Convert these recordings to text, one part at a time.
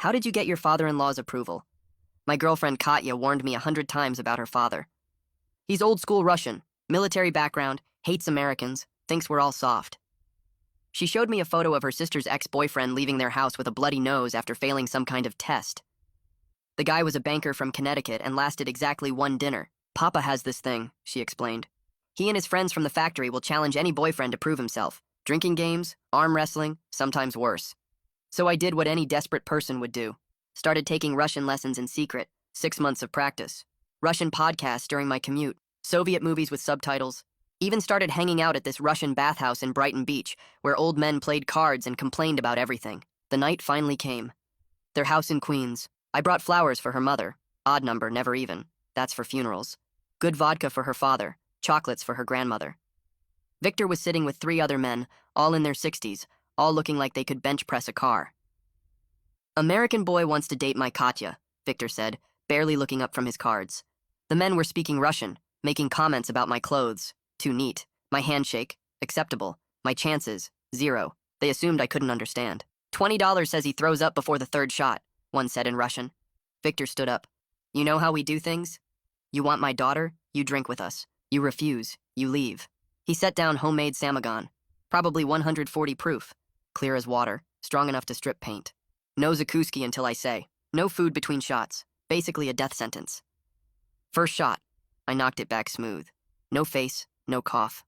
How did you get your father-in-law's approval? My girlfriend Katya warned me 100 times about her father. He's old-school Russian, military background, hates Americans, thinks we're all soft. She showed me a photo of her sister's ex-boyfriend leaving their house with a bloody nose after failing some kind of test. The guy was a banker from Connecticut and lasted exactly one dinner. Papa has this thing, she explained. He and his friends from the factory will challenge any boyfriend to prove himself. Drinking games, arm wrestling, sometimes worse. So I did what any desperate person would do. Started taking Russian lessons in secret, 6 months of practice. Russian podcasts during my commute, Soviet movies with subtitles. Even started hanging out at this Russian bathhouse in Brighton Beach, where old men played cards and complained about everything. The night finally came. Their house in Queens. I brought flowers for her mother. Odd number, never even. That's for funerals. Good vodka for her father. Chocolates for her grandmother. Victor was sitting with 3 other men, all in their 60s, all looking like they could bench press a car. American boy wants to date my Katya, Victor said, barely looking up from his cards. The men were speaking Russian, making comments about my clothes. Too neat. My handshake. Acceptable. My chances. 0. They assumed I couldn't understand. $20 says he throws up before the 3rd shot, one said in Russian. Victor stood up. You know how we do things? You want my daughter? You drink with us. You refuse. You leave. He set down homemade Samagon. Probably 140 proof. Clear as water. Strong enough to strip paint. No Zakuski until I say. No food between shots. Basically a death sentence. First shot. I knocked it back smooth. No face, no cough.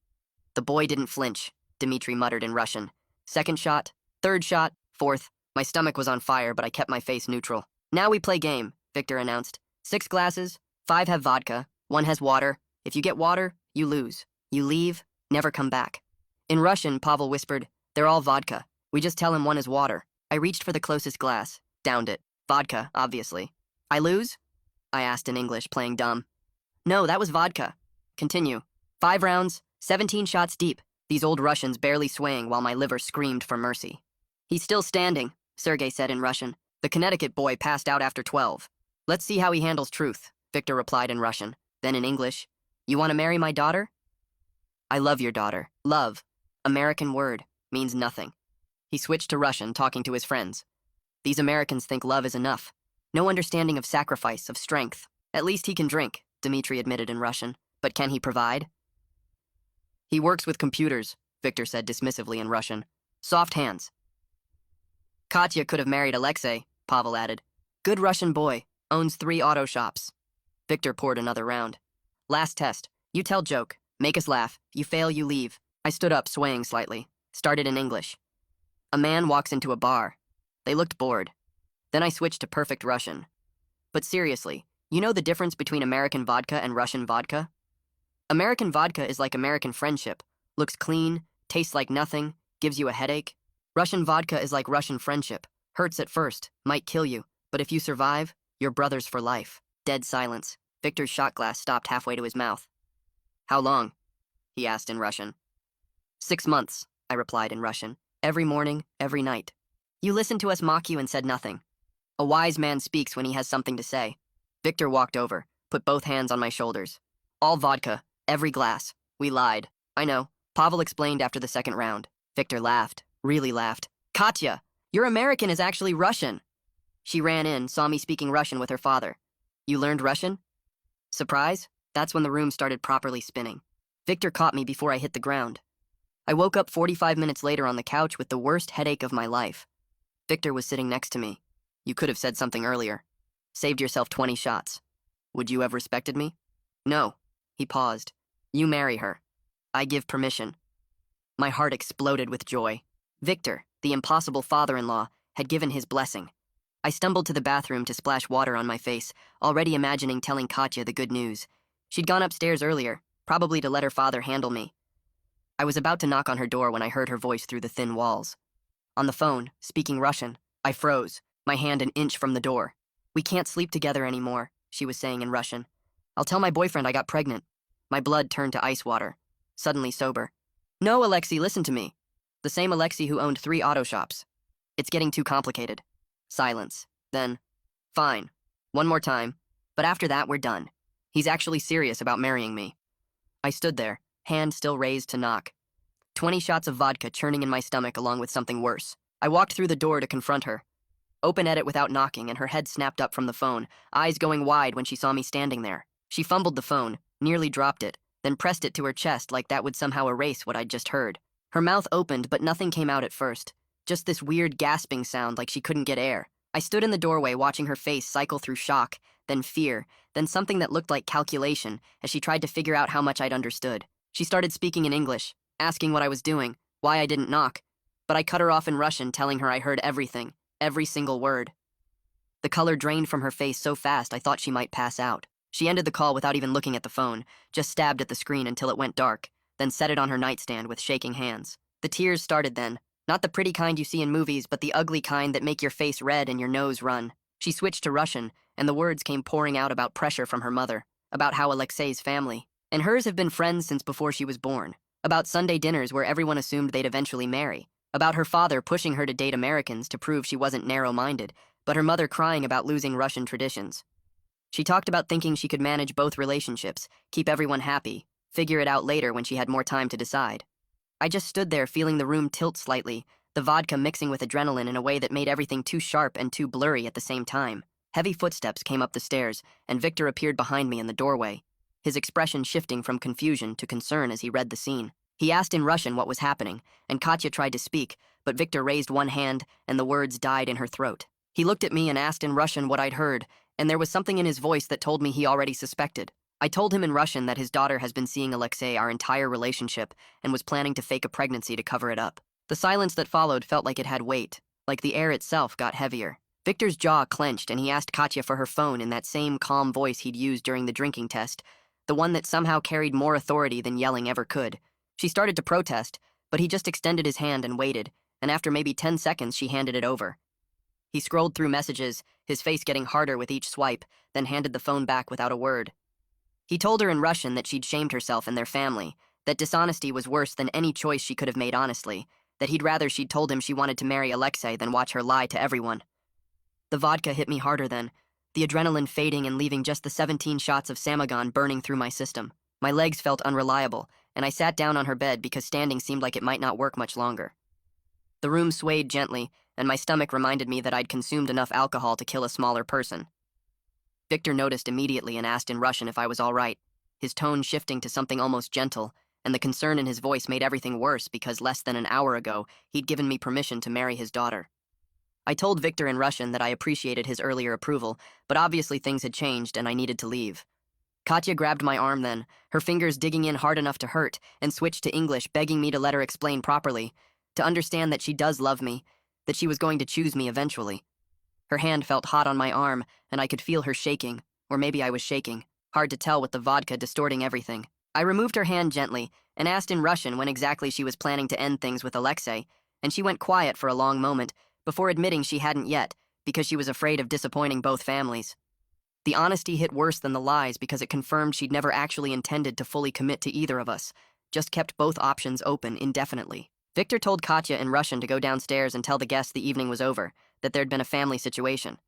The boy didn't flinch, Dmitri muttered in Russian. Second shot, 3rd shot, 4th. My stomach was on fire, but I kept my face neutral. Now we play game, Victor announced. 6 glasses, 5 have vodka, 1 has water. If you get water, you lose. You leave, never come back. In Russian, Pavel whispered, they're all vodka. We just tell him 1 is water. I reached for the closest glass, downed it. Vodka, obviously. I lose? I asked in English, playing dumb. No, that was vodka. Continue. 5 rounds, 17 shots deep, these old Russians barely swaying while my liver screamed for mercy. He's still standing, Sergei said in Russian. The Connecticut boy passed out after 12. Let's see how he handles truth, Victor replied in Russian. Then in English, you want to marry my daughter? I love your daughter. Love. American word. Means nothing. He switched to Russian, talking to his friends. These Americans think love is enough. No understanding of sacrifice, of strength. At least he can drink, Dmitri admitted in Russian. But can he provide? He works with computers, Victor said dismissively in Russian. Soft hands. Katya could have married Alexei, Pavel added. Good Russian boy, owns 3 auto shops. Victor poured another round. Last test. You tell joke. Make us laugh. You fail, you leave. I stood up, swaying slightly. Started in English. A man walks into a bar. They looked bored. Then I switched to perfect Russian. But seriously, you know the difference between American vodka and Russian vodka? American vodka is like American friendship. Looks clean, tastes like nothing, gives you a headache. Russian vodka is like Russian friendship. Hurts at first, might kill you, but if you survive, you're brothers for life. Dead silence. Victor's shot glass stopped halfway to his mouth. How long? He asked in Russian. 6 months, I replied in Russian. Every morning, every night. You listened to us mock you and said nothing. A wise man speaks when he has something to say. Victor walked over, put both hands on my shoulders. All vodka, every glass. We lied. I know. Pavel explained after the 2nd round. Victor laughed, really laughed. Katya, your American is actually Russian. She ran in, saw me speaking Russian with her father. You learned Russian? Surprise? That's when the room started properly spinning. Victor caught me before I hit the ground. I woke up 45 minutes later on the couch with the worst headache of my life. Victor was sitting next to me. You could have said something earlier. Saved yourself 20 shots. Would you have respected me? No. He paused. You marry her. I give permission. My heart exploded with joy. Victor, the impossible father-in-law, had given his blessing. I stumbled to the bathroom to splash water on my face, already imagining telling Katya the good news. She'd gone upstairs earlier, probably to let her father handle me. I was about to knock on her door when I heard her voice through the thin walls. On the phone, speaking Russian, I froze, my hand an inch from the door. We can't sleep together anymore, she was saying in Russian. I'll tell my boyfriend I got pregnant. My blood turned to ice water. Suddenly sober. No, Alexei, listen to me. The same Alexei who owned 3 auto shops. It's getting too complicated. Silence. Then, fine. One more time. But after that, we're done. He's actually serious about marrying me. I stood there, hand still raised to knock. 20 shots of vodka churning in my stomach along with something worse. I walked through the door to confront her. Open edit without knocking, and her head snapped up from the phone, eyes going wide when she saw me standing there. She fumbled the phone, nearly dropped it, then pressed it to her chest like that would somehow erase what I'd just heard. Her mouth opened, but nothing came out at first. Just this weird gasping sound like she couldn't get air. I stood in the doorway watching her face cycle through shock, then fear, then something that looked like calculation as she tried to figure out how much I'd understood. She started speaking in English, asking what I was doing, why I didn't knock, but I cut her off in Russian, telling her I heard everything, every single word. The color drained from her face so fast I thought she might pass out. She ended the call without even looking at the phone, just stabbed at the screen until it went dark, then set it on her nightstand with shaking hands. The tears started then, not the pretty kind you see in movies, but the ugly kind that make your face red and your nose run. She switched to Russian, and the words came pouring out about pressure from her mother, about how Alexei's family and hers have been friends since before she was born, about Sunday dinners where everyone assumed they'd eventually marry, about her father pushing her to date Americans to prove she wasn't narrow-minded, but her mother crying about losing Russian traditions. She talked about thinking she could manage both relationships, keep everyone happy, figure it out later when she had more time to decide. I just stood there feeling the room tilt slightly, the vodka mixing with adrenaline in a way that made everything too sharp and too blurry at the same time. Heavy footsteps came up the stairs, and Victor appeared behind me in the doorway, his expression shifting from confusion to concern as he read the scene. He asked in Russian what was happening, and Katya tried to speak, but Victor raised one hand, and the words died in her throat. He looked at me and asked in Russian what I'd heard, and there was something in his voice that told me he already suspected. I told him in Russian that his daughter has been seeing Alexei our entire relationship and was planning to fake a pregnancy to cover it up. The silence that followed felt like it had weight, like the air itself got heavier. Victor's jaw clenched, and he asked Katya for her phone in that same calm voice he'd used during the drinking test, the one that somehow carried more authority than yelling ever could. She started to protest, but he just extended his hand and waited, and after maybe 10 seconds she handed it over. He scrolled through messages, his face getting harder with each swipe, then handed the phone back without a word. He told her in Russian that she'd shamed herself and their family, that dishonesty was worse than any choice she could have made honestly, that he'd rather she'd told him she wanted to marry Alexei than watch her lie to everyone. The vodka hit me harder then, the adrenaline fading and leaving just the 17 shots of Samagon burning through my system. My legs felt unreliable, and I sat down on her bed because standing seemed like it might not work much longer. The room swayed gently, and my stomach reminded me that I'd consumed enough alcohol to kill a smaller person. Victor noticed immediately and asked in Russian if I was all right, his tone shifting to something almost gentle, and the concern in his voice made everything worse because less than an hour ago, he'd given me permission to marry his daughter. I told Victor in Russian that I appreciated his earlier approval, but obviously things had changed and I needed to leave. Katya grabbed my arm then, her fingers digging in hard enough to hurt, and switched to English, begging me to let her explain properly, to understand that she does love me, that she was going to choose me eventually. Her hand felt hot on my arm, and I could feel her shaking, or maybe I was shaking, hard to tell with the vodka distorting everything. I removed her hand gently, and asked in Russian when exactly she was planning to end things with Alexei, and she went quiet for a long moment, before admitting she hadn't yet, because she was afraid of disappointing both families. The honesty hit worse than the lies because it confirmed she'd never actually intended to fully commit to either of us, just kept both options open indefinitely. Victor told Katya in Russian to go downstairs and tell the guests the evening was over, that there'd been a family situation.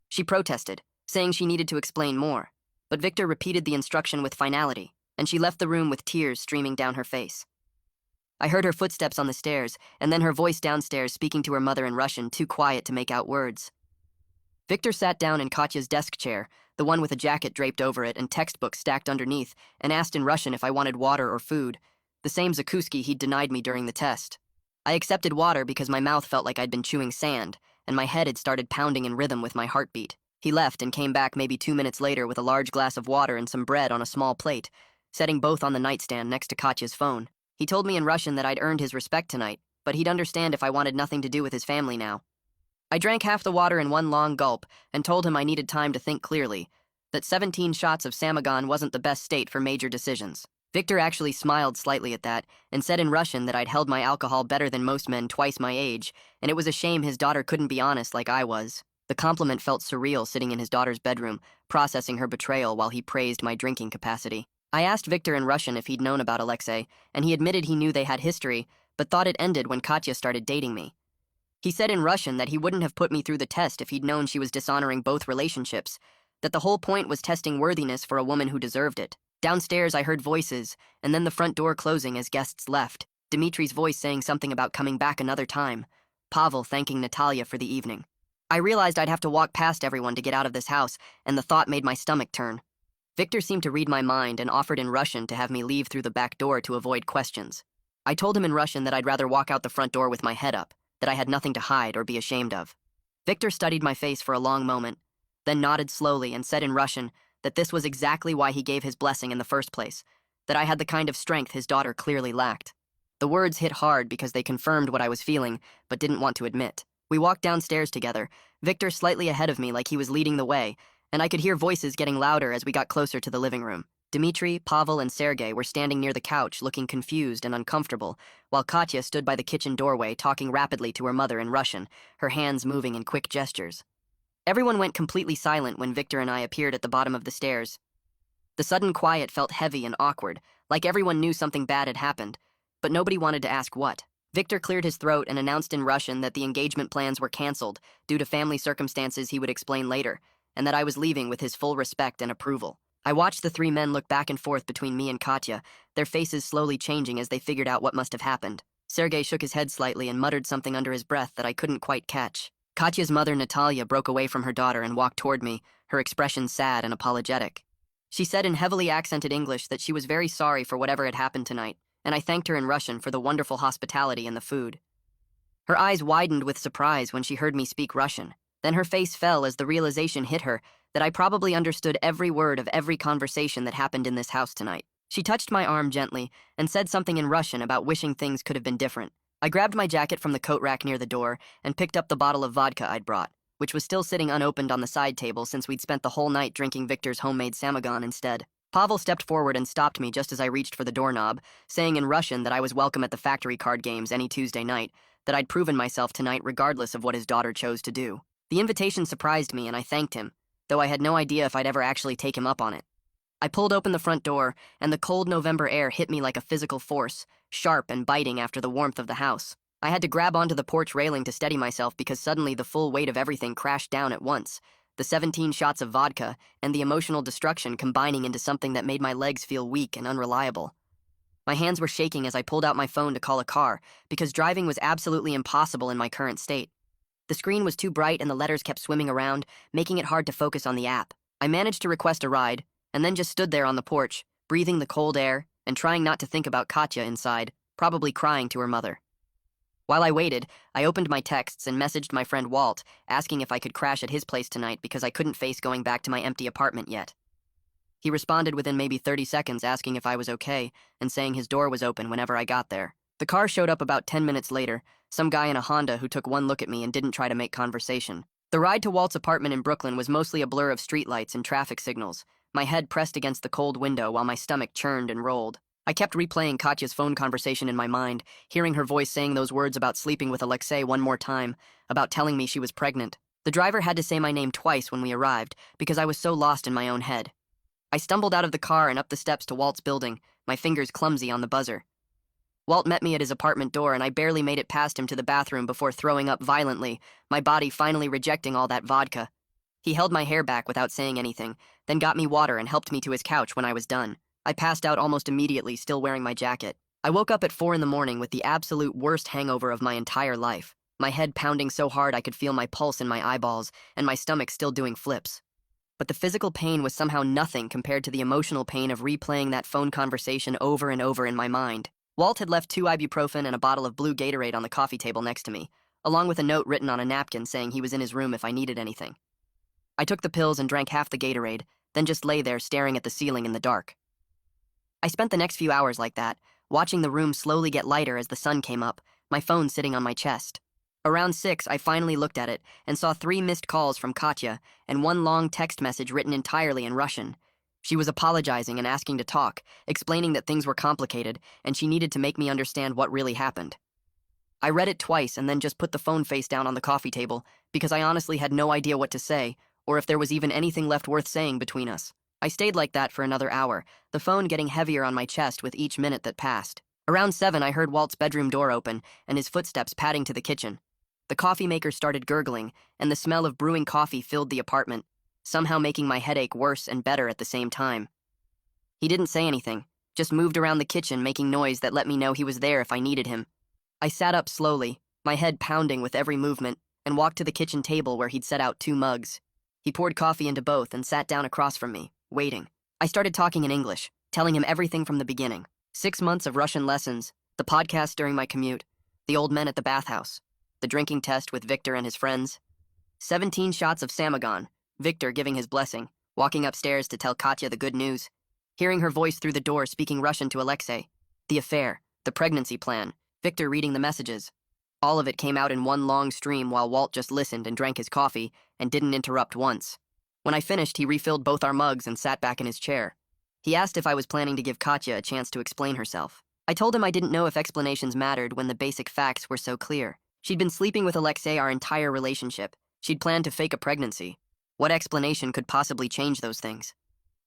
She protested, saying she needed to explain more, but Victor repeated the instruction with finality, and she left the room with tears streaming down her face. I heard her footsteps on the stairs, and then her voice downstairs speaking to her mother in Russian, too quiet to make out words. Victor sat down in Katya's desk chair, the one with a jacket draped over it and textbooks stacked underneath, and asked in Russian if I wanted water or food, the same Zakuski he'd denied me during the test. I accepted water because my mouth felt like I'd been chewing sand, and my head had started pounding in rhythm with my heartbeat. He left and came back maybe 2 minutes later with a large glass of water and some bread on a small plate, setting both on the nightstand next to Katya's phone. He told me in Russian that I'd earned his respect tonight, but he'd understand if I wanted nothing to do with his family now. I drank half the water in one long gulp and told him I needed time to think clearly, that 17 shots of Samagon wasn't the best state for major decisions. Victor actually smiled slightly at that and said in Russian that I'd held my alcohol better than most men twice my age, and it was a shame his daughter couldn't be honest like I was. The compliment felt surreal sitting in his daughter's bedroom, processing her betrayal while he praised my drinking capacity. I asked Victor in Russian if he'd known about Alexei, and he admitted he knew they had history, but thought it ended when Katya started dating me. He said in Russian that he wouldn't have put me through the test if he'd known she was dishonoring both relationships, that the whole point was testing worthiness for a woman who deserved it. Downstairs, I heard voices, and then the front door closing as guests left, Dimitri's voice saying something about coming back another time, Pavel thanking Natalia for the evening. I realized I'd have to walk past everyone to get out of this house, and the thought made my stomach turn. Victor seemed to read my mind and offered in Russian to have me leave through the back door to avoid questions. I told him in Russian that I'd rather walk out the front door with my head up, that I had nothing to hide or be ashamed of. Victor studied my face for a long moment, then nodded slowly and said in Russian that this was exactly why he gave his blessing in the first place, that I had the kind of strength his daughter clearly lacked. The words hit hard because they confirmed what I was feeling, but didn't want to admit. We walked downstairs together, Victor slightly ahead of me like he was leading the way, and I could hear voices getting louder as we got closer to the living room. Dmitri, Pavel, and Sergei were standing near the couch, looking confused and uncomfortable, while Katya stood by the kitchen doorway talking rapidly to her mother in Russian, her hands moving in quick gestures. Everyone went completely silent when Victor and I appeared at the bottom of the stairs. The sudden quiet felt heavy and awkward, like everyone knew something bad had happened, but nobody wanted to ask what. Victor cleared his throat and announced in Russian that the engagement plans were canceled due to family circumstances he would explain later, and that I was leaving with his full respect and approval. I watched the three men look back and forth between me and Katya, their faces slowly changing as they figured out what must have happened. Sergei shook his head slightly and muttered something under his breath that I couldn't quite catch. Katya's mother, Natalia, broke away from her daughter and walked toward me, her expression sad and apologetic. She said in heavily accented English that she was very sorry for whatever had happened tonight, and I thanked her in Russian for the wonderful hospitality and the food. Her eyes widened with surprise when she heard me speak Russian. Then her face fell as the realization hit her that I probably understood every word of every conversation that happened in this house tonight. She touched my arm gently and said something in Russian about wishing things could have been different. I grabbed my jacket from the coat rack near the door and picked up the bottle of vodka I'd brought, which was still sitting unopened on the side table since we'd spent the whole night drinking Victor's homemade samagon instead. Pavel stepped forward and stopped me just as I reached for the doorknob, saying in Russian that I was welcome at the factory card games any Tuesday night, that I'd proven myself tonight regardless of what his daughter chose to do. The invitation surprised me and I thanked him, though I had no idea if I'd ever actually take him up on it. I pulled open the front door, and the cold November air hit me like a physical force, sharp and biting after the warmth of the house. I had to grab onto the porch railing to steady myself because suddenly the full weight of everything crashed down at once, the 17 shots of vodka and the emotional destruction combining into something that made my legs feel weak and unreliable. My hands were shaking as I pulled out my phone to call a car, because driving was absolutely impossible in my current state. The screen was too bright and the letters kept swimming around, making it hard to focus on the app. I managed to request a ride, and then just stood there on the porch, breathing the cold air and trying not to think about Katya inside, probably crying to her mother. While I waited, I opened my texts and messaged my friend Walt, asking if I could crash at his place tonight because I couldn't face going back to my empty apartment yet. He responded within maybe 30 seconds asking if I was okay and saying his door was open whenever I got there. The car showed up about 10 minutes later, some guy in a Honda who took one look at me and didn't try to make conversation. The ride to Walt's apartment in Brooklyn was mostly a blur of streetlights and traffic signals, my head pressed against the cold window while my stomach churned and rolled. I kept replaying Katya's phone conversation in my mind, hearing her voice saying those words about sleeping with Alexei one more time, about telling me she was pregnant. The driver had to say my name twice when we arrived, because I was so lost in my own head. I stumbled out of the car and up the steps to Walt's building, my fingers clumsy on the buzzer. Walt met me at his apartment door and I barely made it past him to the bathroom before throwing up violently, my body finally rejecting all that vodka. He held my hair back without saying anything, then got me water and helped me to his couch when I was done. I passed out almost immediately, still wearing my jacket. I woke up at 4 in the morning with the absolute worst hangover of my entire life, my head pounding so hard I could feel my pulse in my eyeballs and my stomach still doing flips. But the physical pain was somehow nothing compared to the emotional pain of replaying that phone conversation over and over in my mind. Walt had left 2 ibuprofen and a bottle of blue Gatorade on the coffee table next to me, along with a note written on a napkin saying he was in his room if I needed anything. I took the pills and drank half the Gatorade, then just lay there staring at the ceiling in the dark. I spent the next few hours like that, watching the room slowly get lighter as the sun came up, my phone sitting on my chest. Around 6, I finally looked at it and saw 3 missed calls from Katya and 1 long text message written entirely in Russian. She was apologizing and asking to talk, explaining that things were complicated and she needed to make me understand what really happened. I read it twice and then just put the phone face down on the coffee table because I honestly had no idea what to say or if there was even anything left worth saying between us. I stayed like that for another hour, the phone getting heavier on my chest with each minute that passed. Around 7, I heard Walt's bedroom door open and his footsteps padding to the kitchen. The coffee maker started gurgling, and the smell of brewing coffee filled the apartment, somehow making my headache worse and better at the same time. He didn't say anything, just moved around the kitchen making noise that let me know he was there if I needed him. I sat up slowly, my head pounding with every movement, and walked to the kitchen table where he'd set out 2 mugs. He poured coffee into both and sat down across from me, waiting. I started talking in English, telling him everything from the beginning. 6 months of Russian lessons, the podcast during my commute, the old men at the bathhouse, the drinking test with Victor and his friends. 17 shots of Samagon, Victor giving his blessing, walking upstairs to tell Katya the good news, hearing her voice through the door speaking Russian to Alexei, the affair, the pregnancy plan, Victor reading the messages. All of it came out in one long stream while Walt just listened and drank his coffee and didn't interrupt once. When I finished, he refilled both our mugs and sat back in his chair. He asked if I was planning to give Katya a chance to explain herself. I told him I didn't know if explanations mattered when the basic facts were so clear. She'd been sleeping with Alexei our entire relationship. She'd planned to fake a pregnancy. What explanation could possibly change those things?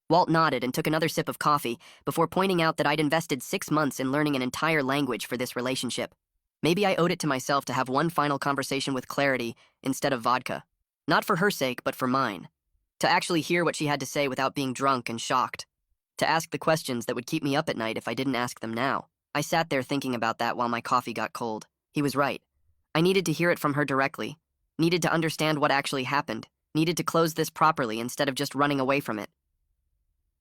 Walt nodded and took another sip of coffee before pointing out that I'd invested 6 months in learning an entire language for this relationship. Maybe I owed it to myself to have one final conversation with clarity instead of vodka. Not for her sake, but for mine. To actually hear what she had to say without being drunk and shocked. To ask the questions that would keep me up at night if I didn't ask them now. I sat there thinking about that while my coffee got cold. He was right. I needed to hear it from her directly. Needed to understand what actually happened. Needed to close this properly instead of just running away from it.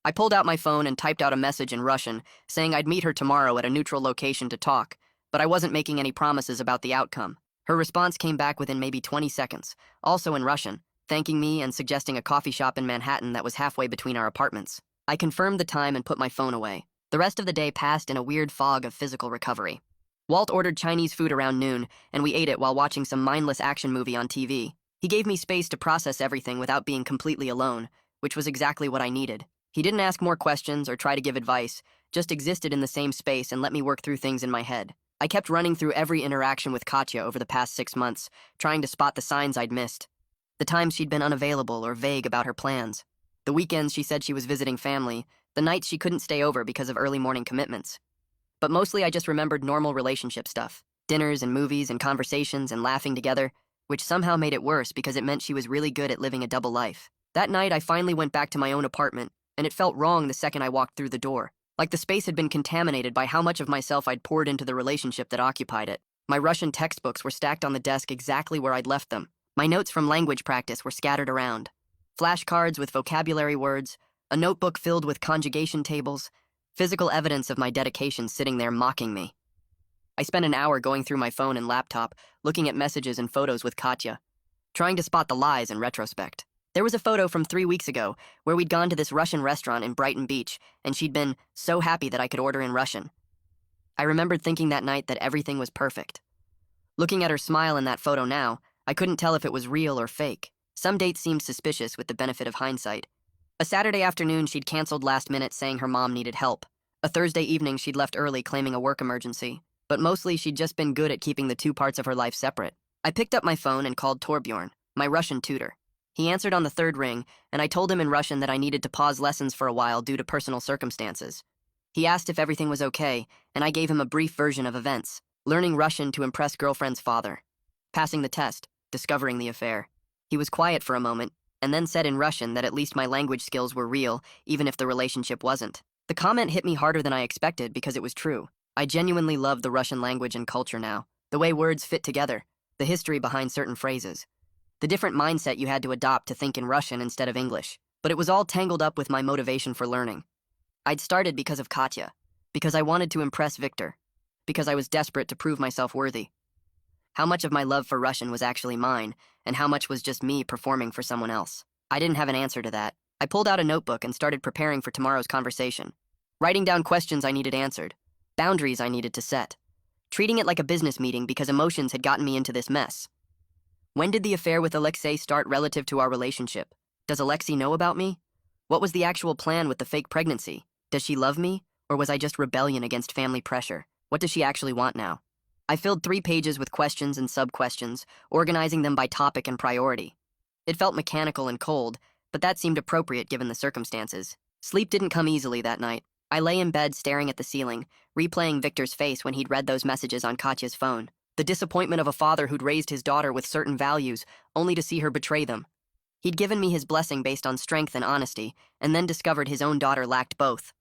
I pulled out my phone and typed out a message in Russian, saying I'd meet her tomorrow at a neutral location to talk, but I wasn't making any promises about the outcome. Her response came back within maybe 20 seconds, also in Russian, thanking me and suggesting a coffee shop in Manhattan that was halfway between our apartments. I confirmed the time and put my phone away. The rest of the day passed in a weird fog of physical recovery. Walt ordered Chinese food around noon, and we ate it while watching some mindless action movie on TV. He gave me space to process everything without being completely alone, which was exactly what I needed. He didn't ask more questions or try to give advice, just existed in the same space and let me work through things in my head. I kept running through every interaction with Katya over the past 6 months, trying to spot the signs I'd missed. The times she'd been unavailable or vague about her plans. The weekends she said she was visiting family, the nights she couldn't stay over because of early morning commitments. But mostly I just remembered normal relationship stuff. Dinners and movies and conversations and laughing together, which somehow made it worse because it meant she was really good at living a double life. That night I finally went back to my own apartment, and it felt wrong the second I walked through the door. Like the space had been contaminated by how much of myself I'd poured into the relationship that occupied it. My Russian textbooks were stacked on the desk exactly where I'd left them. My notes from language practice were scattered around. Flashcards with vocabulary words, a notebook filled with conjugation tables, physical evidence of my dedication sitting there mocking me. I spent an hour going through my phone and laptop, looking at messages and photos with Katya, trying to spot the lies in retrospect. There was a photo from 3 weeks ago where we'd gone to this Russian restaurant in Brighton Beach, and she'd been so happy that I could order in Russian. I remembered thinking that night that everything was perfect. Looking at her smile in that photo now, I couldn't tell if it was real or fake. Some dates seemed suspicious with the benefit of hindsight. A Saturday afternoon she'd canceled last minute saying her mom needed help. A Thursday evening she'd left early claiming a work emergency. But mostly she'd just been good at keeping the 2 parts of her life separate. I picked up my phone and called Torbjorn, my Russian tutor. He answered on the 3rd ring, and I told him in Russian that I needed to pause lessons for a while due to personal circumstances. He asked if everything was okay, and I gave him a brief version of events. Learning Russian to impress girlfriend's father. Passing the test, discovering the affair. He was quiet for a moment, and then said in Russian that at least my language skills were real, even if the relationship wasn't. The comment hit me harder than I expected because it was true. I genuinely love the Russian language and culture now. The way words fit together, the history behind certain phrases. The different mindset you had to adopt to think in Russian instead of English. But it was all tangled up with my motivation for learning. I'd started because of Katya, because I wanted to impress Victor, because I was desperate to prove myself worthy. How much of my love for Russian was actually mine, and how much was just me performing for someone else? I didn't have an answer to that. I pulled out a notebook and started preparing for tomorrow's conversation. Writing down questions I needed answered, boundaries I needed to set. Treating it like a business meeting because emotions had gotten me into this mess. When did the affair with Alexei start relative to our relationship? Does Alexei know about me? What was the actual plan with the fake pregnancy? Does she love me? Or was I just rebellion against family pressure? What does she actually want now? I filled 3 pages with questions and sub-questions, organizing them by topic and priority. It felt mechanical and cold, but that seemed appropriate given the circumstances. Sleep didn't come easily that night. I lay in bed staring at the ceiling, replaying Victor's face when he'd read those messages on Katya's phone. The disappointment of a father who'd raised his daughter with certain values, only to see her betray them. He'd given me his blessing based on strength and honesty, and then discovered his own daughter lacked both.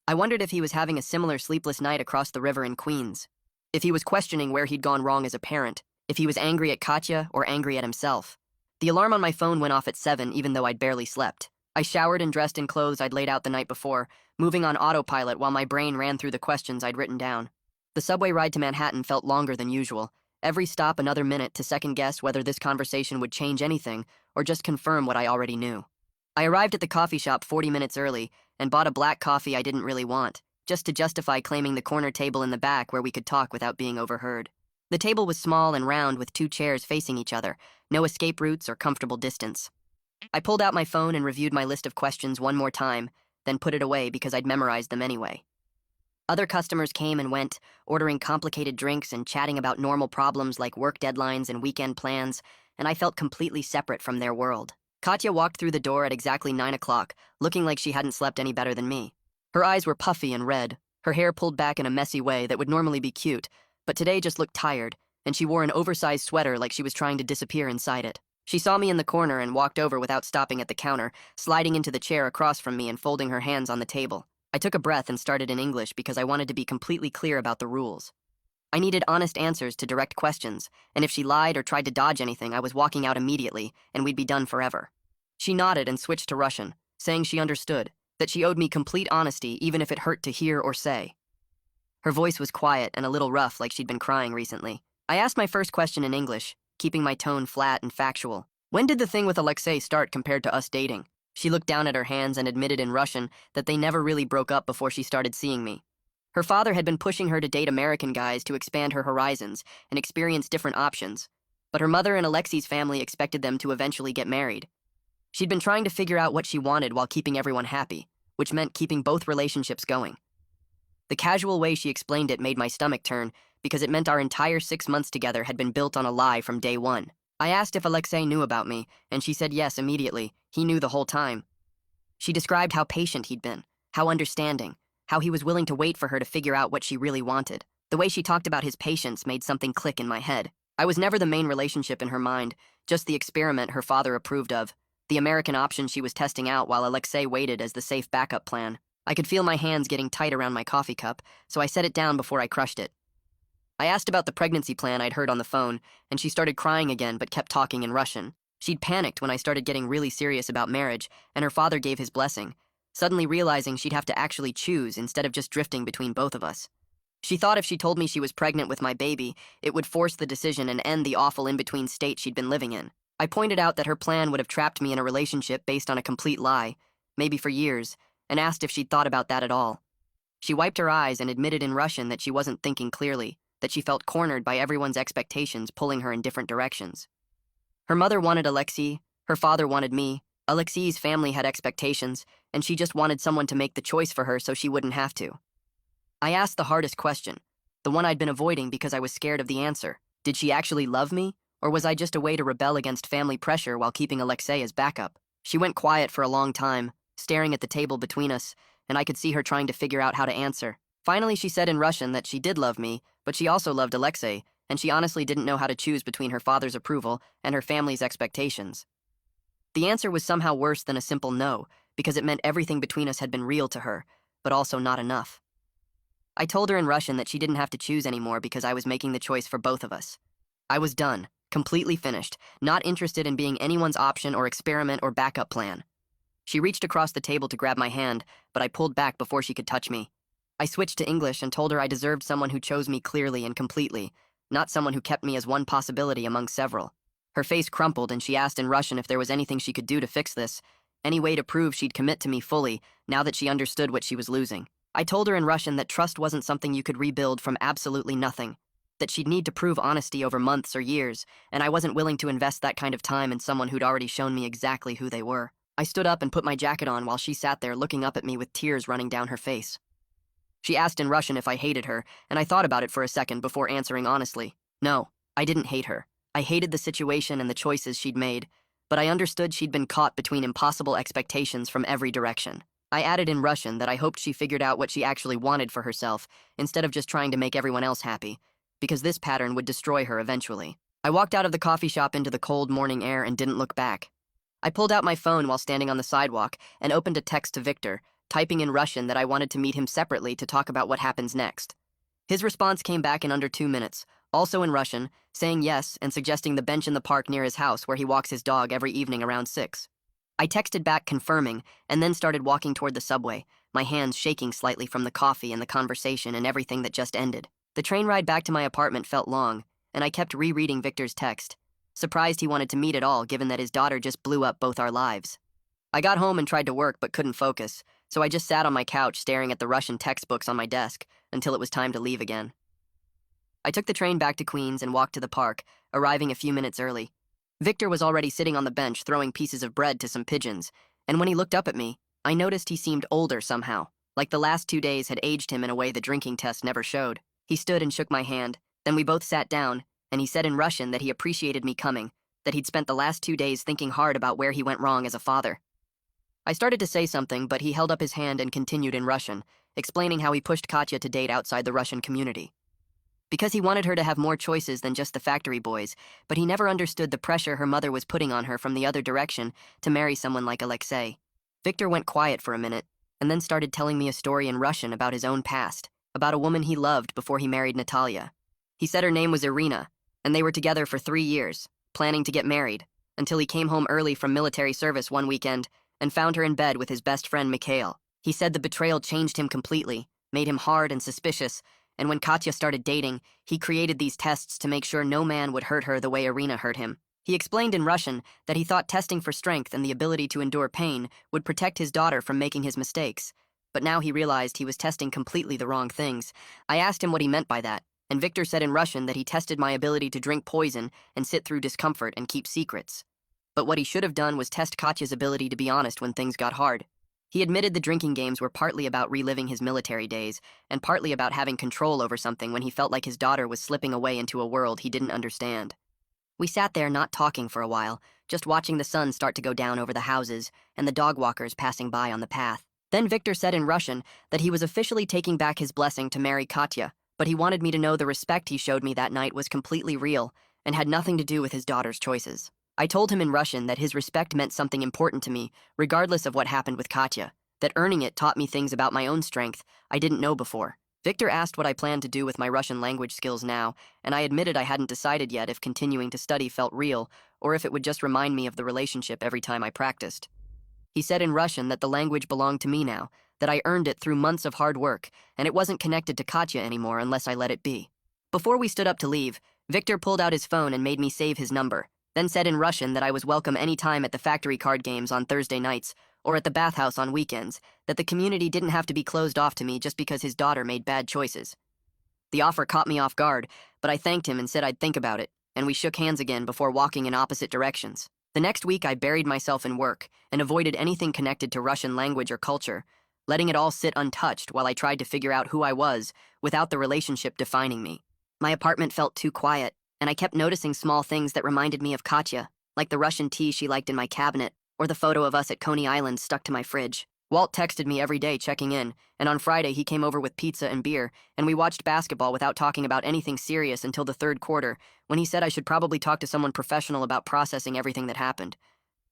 I wondered if he was having a similar sleepless night across the river in Queens. If he was questioning where he'd gone wrong as a parent, If he was angry at Katya or angry at himself. The alarm on my phone went off at 7, even though I'd barely slept. I showered and dressed in clothes I'd laid out the night before, moving on autopilot while my brain ran through the questions I'd written down. The subway ride to Manhattan felt longer than usual. Every stop another minute to second-guess whether this conversation would change anything or just confirm what I already knew. I arrived at the coffee shop 40 minutes early and bought a black coffee I didn't really want, just to justify claiming the corner table in the back where we could talk without being overheard. The table was small and round with 2 chairs facing each other, no escape routes or comfortable distance. I pulled out my phone and reviewed my list of questions one more time, then put it away because I'd memorized them anyway. Other customers came and went, ordering complicated drinks and chatting about normal problems like work deadlines and weekend plans, and I felt completely separate from their world. Katya walked through the door at exactly 9 o'clock, looking like she hadn't slept any better than me. Her eyes were puffy and red, her hair pulled back in a messy way that would normally be cute, but today just looked tired, and she wore an oversized sweater like she was trying to disappear inside it. She saw me in the corner and walked over without stopping at the counter, sliding into the chair across from me and folding her hands on the table. I took a breath and started in English because I wanted to be completely clear about the rules. I needed honest answers to direct questions, and if she lied or tried to dodge anything, I was walking out immediately, and we'd be done forever. She nodded and switched to Russian, saying she understood, that she owed me complete honesty even if it hurt to hear or say. Her voice was quiet and a little rough, like she'd been crying recently. I asked my first question in English, keeping my tone flat and factual. When did the thing with Alexei start compared to us dating? She looked down at her hands and admitted in Russian that they never really broke up before she started seeing me. Her father had been pushing her to date American guys to expand her horizons and experience different options, but her mother and Alexei's family expected them to eventually get married. She'd been trying to figure out what she wanted while keeping everyone happy, which meant keeping both relationships going. The casual way she explained it made my stomach turn because it meant our entire 6 months together had been built on a lie from day one. I asked if Alexei knew about me, and she said yes immediately. He knew the whole time. She described how patient he'd been, how understanding, how he was willing to wait for her to figure out what she really wanted. The way she talked about his patience made something click in my head. I was never the main relationship in her mind, just the experiment her father approved of, the American option she was testing out while Alexei waited as the safe backup plan. I could feel my hands getting tight around my coffee cup, so I set it down before I crushed it. I asked about the pregnancy plan I'd heard on the phone, and she started crying again but kept talking in Russian. She'd panicked when I started getting really serious about marriage, and her father gave his blessing, suddenly realizing she'd have to actually choose instead of just drifting between both of us. She thought if she told me she was pregnant with my baby, it would force the decision and end the awful in-between state she'd been living in. I pointed out that her plan would have trapped me in a relationship based on a complete lie, maybe for years, and asked if she'd thought about that at all. She wiped her eyes and admitted in Russian that she wasn't thinking clearly, that she felt cornered by everyone's expectations pulling her in different directions. Her mother wanted Alexei, her father wanted me, Alexei's family had expectations, and she just wanted someone to make the choice for her so she wouldn't have to. I asked the hardest question, the one I'd been avoiding because I was scared of the answer. Did she actually love me, or was I just a way to rebel against family pressure while keeping Alexei as backup? She went quiet for a long time, staring at the table between us, and I could see her trying to figure out how to answer. Finally, she said in Russian that she did love me, but she also loved Alexei, and she honestly didn't know how to choose between her father's approval and her family's expectations. The answer was somehow worse than a simple no, because it meant everything between us had been real to her, but also not enough. I told her in Russian that she didn't have to choose anymore because I was making the choice for both of us. I was done, completely finished, not interested in being anyone's option or experiment or backup plan. She reached across the table to grab my hand, but I pulled back before she could touch me. I switched to English and told her I deserved someone who chose me clearly and completely, not someone who kept me as one possibility among several. Her face crumpled and she asked in Russian if there was anything she could do to fix this, any way to prove she'd commit to me fully now that she understood what she was losing. I told her in Russian that trust wasn't something you could rebuild from absolutely nothing, that she'd need to prove honesty over months or years, and I wasn't willing to invest that kind of time in someone who'd already shown me exactly who they were. I stood up and put my jacket on while she sat there looking up at me with tears running down her face. She asked in Russian if I hated her, and I thought about it for a second before answering honestly. No, I didn't hate her. I hated the situation and the choices she'd made, but I understood she'd been caught between impossible expectations from every direction. I added in Russian that I hoped she figured out what she actually wanted for herself, instead of just trying to make everyone else happy, because this pattern would destroy her eventually. I walked out of the coffee shop into the cold morning air and didn't look back. I pulled out my phone while standing on the sidewalk and opened a text to Victor, typing in Russian that I wanted to meet him separately to talk about what happens next. His response came back in under 2 minutes, Also in Russian, saying yes and suggesting the bench in the park near his house where he walks his dog every evening around 6. I texted back confirming, and then started walking toward the subway, my hands shaking slightly from the coffee and the conversation and everything that just ended. The train ride back to my apartment felt long, and I kept rereading Victor's text, surprised he wanted to meet at all given that his daughter just blew up both our lives. I got home and tried to work but couldn't focus, so I just sat on my couch staring at the Russian textbooks on my desk until it was time to leave again. I took the train back to Queens and walked to the park, arriving a few minutes early. Victor was already sitting on the bench throwing pieces of bread to some pigeons, and when he looked up at me, I noticed he seemed older somehow, like the last 2 days had aged him in a way the drinking test never showed. He stood and shook my hand, then we both sat down, and he said in Russian that he appreciated me coming, that he'd spent the last 2 days thinking hard about where he went wrong as a father. I started to say something, but he held up his hand and continued in Russian, explaining how he pushed Katya to date outside the Russian community. Because he wanted her to have more choices than just the factory boys, but he never understood the pressure her mother was putting on her from the other direction to marry someone like Alexei. Victor went quiet for a minute, and then started telling me a story in Russian about his own past, about a woman he loved before he married Natalia. He said her name was Irina, and they were together for 3 years, planning to get married, until he came home early from military service one weekend and found her in bed with his best friend Mikhail. He said the betrayal changed him completely, made him hard and suspicious, and when Katya started dating, he created these tests to make sure no man would hurt her the way Irina hurt him. He explained in Russian that he thought testing for strength and the ability to endure pain would protect his daughter from making his mistakes, but now he realized he was testing completely the wrong things. I asked him what he meant by that, and Victor said in Russian that he tested my ability to drink poison and sit through discomfort and keep secrets. But what he should have done was test Katya's ability to be honest when things got hard. He admitted the drinking games were partly about reliving his military days, and partly about having control over something when he felt like his daughter was slipping away into a world he didn't understand. We sat there not talking for a while, just watching the sun start to go down over the houses and the dog walkers passing by on the path. Then Victor said in Russian that he was officially taking back his blessing to marry Katya, but he wanted me to know the respect he showed me that night was completely real and had nothing to do with his daughter's choices. I told him in Russian that his respect meant something important to me, regardless of what happened with Katya, that earning it taught me things about my own strength I didn't know before. Victor asked what I planned to do with my Russian language skills now, and I admitted I hadn't decided yet if continuing to study felt real or if it would just remind me of the relationship every time I practiced. He said in Russian that the language belonged to me now, that I earned it through months of hard work, and it wasn't connected to Katya anymore unless I let it be. Before we stood up to leave, Victor pulled out his phone and made me save his number, then said in Russian that I was welcome any time at the factory card games on Thursday nights or at the bathhouse on weekends, that the community didn't have to be closed off to me just because his daughter made bad choices. The offer caught me off guard, but I thanked him and said I'd think about it, and we shook hands again before walking in opposite directions. The next week I buried myself in work and avoided anything connected to Russian language or culture, letting it all sit untouched while I tried to figure out who I was without the relationship defining me. My apartment felt too quiet, and I kept noticing small things that reminded me of Katya, like the Russian tea she liked in my cabinet, or the photo of us at Coney Island stuck to my fridge. Walt texted me every day checking in, and on Friday he came over with pizza and beer, and we watched basketball without talking about anything serious until the third quarter, when he said I should probably talk to someone professional about processing everything that happened.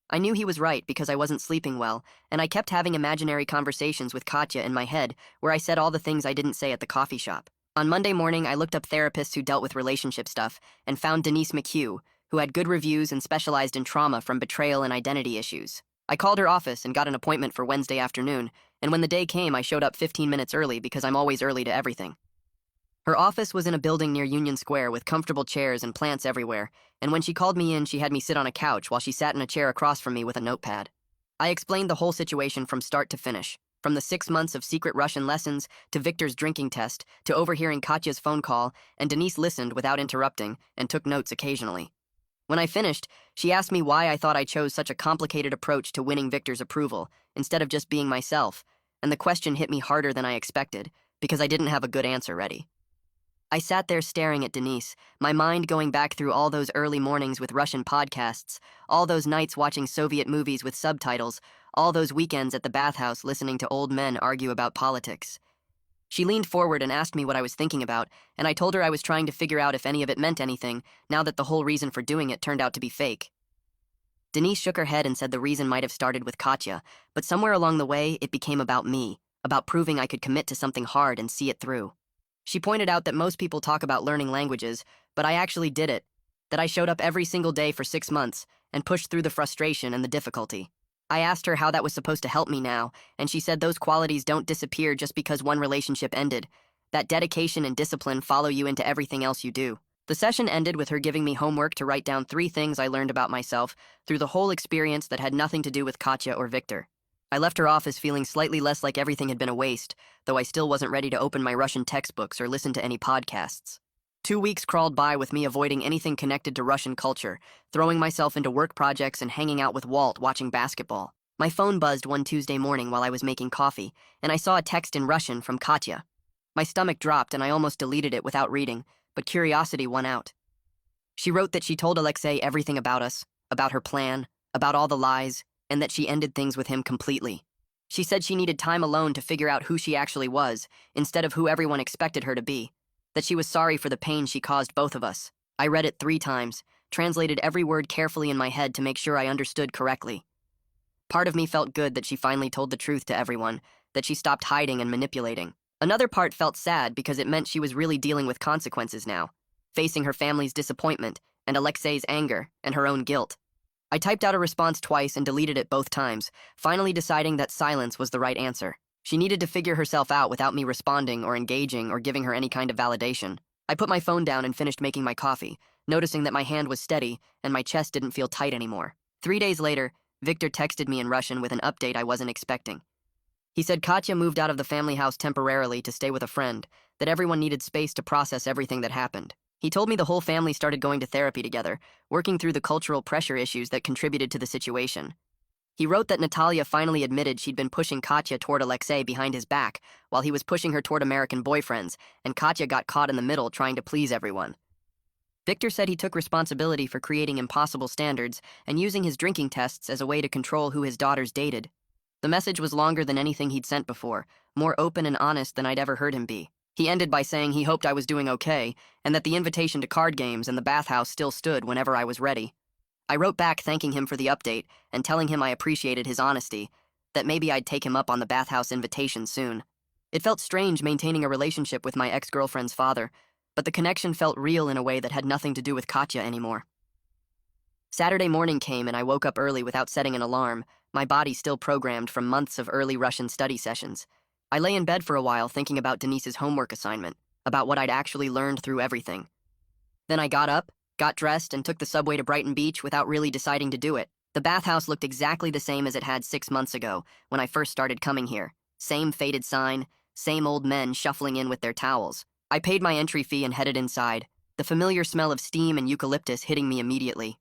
I knew he was right because I wasn't sleeping well, and I kept having imaginary conversations with Katya in my head where I said all the things I didn't say at the coffee shop. On Monday morning, I looked up therapists who dealt with relationship stuff and found Denise McHugh, who had good reviews and specialized in trauma from betrayal and identity issues. I called her office and got an appointment for Wednesday afternoon, and when the day came, I showed up 15 minutes early because I'm always early to everything. Her office was in a building near Union Square with comfortable chairs and plants everywhere, and when she called me in, she had me sit on a couch while she sat in a chair across from me with a notepad. I explained the whole situation from start to finish, from the 6 months of secret Russian lessons to Victor's drinking test to overhearing Katya's phone call, and Denise listened without interrupting and took notes occasionally. When I finished, she asked me why I thought I chose such a complicated approach to winning Victor's approval, instead of just being myself, and the question hit me harder than I expected, because I didn't have a good answer ready. I sat there staring at Denise, my mind going back through all those early mornings with Russian podcasts, all those nights watching Soviet movies with subtitles, all those weekends at the bathhouse listening to old men argue about politics. She leaned forward and asked me what I was thinking about, and I told her I was trying to figure out if any of it meant anything, now that the whole reason for doing it turned out to be fake. Denise shook her head and said the reason might have started with Katya, but somewhere along the way, it became about me, about proving I could commit to something hard and see it through. She pointed out that most people talk about learning languages, but I actually did it, that I showed up every single day for 6 months and pushed through the frustration and the difficulty. I asked her how that was supposed to help me now, and she said those qualities don't disappear just because one relationship ended. That dedication and discipline follow you into everything else you do. The session ended with her giving me homework to write down 3 things I learned about myself through the whole experience that had nothing to do with Katya or Victor. I left her office feeling slightly less like everything had been a waste, though I still wasn't ready to open my Russian textbooks or listen to any podcasts. 2 weeks crawled by with me avoiding anything connected to Russian culture, throwing myself into work projects and hanging out with Walt watching basketball. My phone buzzed one Tuesday morning while I was making coffee, and I saw a text in Russian from Katya. My stomach dropped and I almost deleted it without reading, but curiosity won out. She wrote that she told Alexei everything about us, about her plan, about all the lies, and that she ended things with him completely. She said she needed time alone to figure out who she actually was, instead of who everyone expected her to be, that she was sorry for the pain she caused both of us. I read it 3 times, translated every word carefully in my head to make sure I understood correctly. Part of me felt good that she finally told the truth to everyone, that she stopped hiding and manipulating. Another part felt sad because it meant she was really dealing with consequences now, facing her family's disappointment and Alexei's anger and her own guilt. I typed out a response twice and deleted it both times, finally deciding that silence was the right answer. She needed to figure herself out without me responding or engaging or giving her any kind of validation. I put my phone down and finished making my coffee, noticing that my hand was steady and my chest didn't feel tight anymore. 3 days later, Victor texted me in Russian with an update I wasn't expecting. He said Katya moved out of the family house temporarily to stay with a friend, that everyone needed space to process everything that happened. He told me the whole family started going to therapy together, working through the cultural pressure issues that contributed to the situation. He wrote that Natalia finally admitted she'd been pushing Katya toward Alexei behind his back while he was pushing her toward American boyfriends, and Katya got caught in the middle trying to please everyone. Victor said he took responsibility for creating impossible standards and using his drinking tests as a way to control who his daughters dated. The message was longer than anything he'd sent before, more open and honest than I'd ever heard him be. He ended by saying he hoped I was doing okay, and that the invitation to card games and the bathhouse still stood whenever I was ready. I wrote back thanking him for the update and telling him I appreciated his honesty, that maybe I'd take him up on the bathhouse invitation soon. It felt strange maintaining a relationship with my ex-girlfriend's father, but the connection felt real in a way that had nothing to do with Katya anymore. Saturday morning came and I woke up early without setting an alarm, my body still programmed from months of early Russian study sessions. I lay in bed for a while thinking about Denise's homework assignment, about what I'd actually learned through everything. Then I got up, got dressed, and took the subway to Brighton Beach without really deciding to do it. The bathhouse looked exactly the same as it had 6 months ago, when I first started coming here. Same faded sign, same old men shuffling in with their towels. I paid my entry fee and headed inside, the familiar smell of steam and eucalyptus hitting me immediately.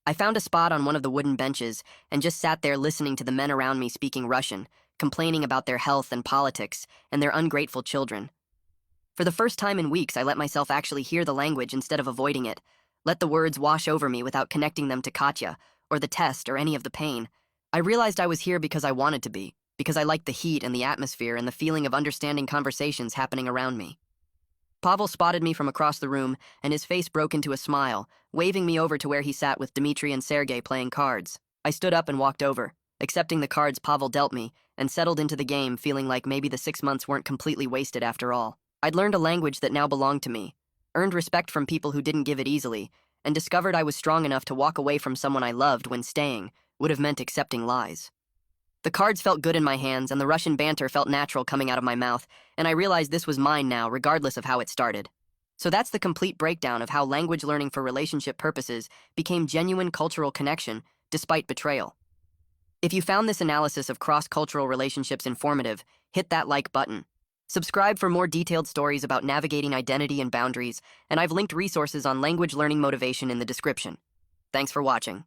I found a spot on one of the wooden benches and just sat there listening to the men around me speaking Russian, complaining about their health and politics and their ungrateful children. For the first time in weeks, I let myself actually hear the language instead of avoiding it, let the words wash over me without connecting them to Katya, or the test, or any of the pain. I realized I was here because I wanted to be, because I liked the heat and the atmosphere and the feeling of understanding conversations happening around me. Pavel spotted me from across the room, and his face broke into a smile, waving me over to where he sat with Dmitri and Sergei playing cards. I stood up and walked over, accepting the cards Pavel dealt me, and settled into the game feeling like maybe the 6 months weren't completely wasted after all. I'd learned a language that now belonged to me, earned respect from people who didn't give it easily, and discovered I was strong enough to walk away from someone I loved when staying would have meant accepting lies. The cards felt good in my hands, and the Russian banter felt natural coming out of my mouth, and I realized this was mine now, regardless of how it started. So that's the complete breakdown of how language learning for relationship purposes became genuine cultural connection, despite betrayal. If you found this analysis of cross-cultural relationships informative, hit that like button. Subscribe for more detailed stories about navigating identity and boundaries, and I've linked resources on language learning motivation in the description. Thanks for watching.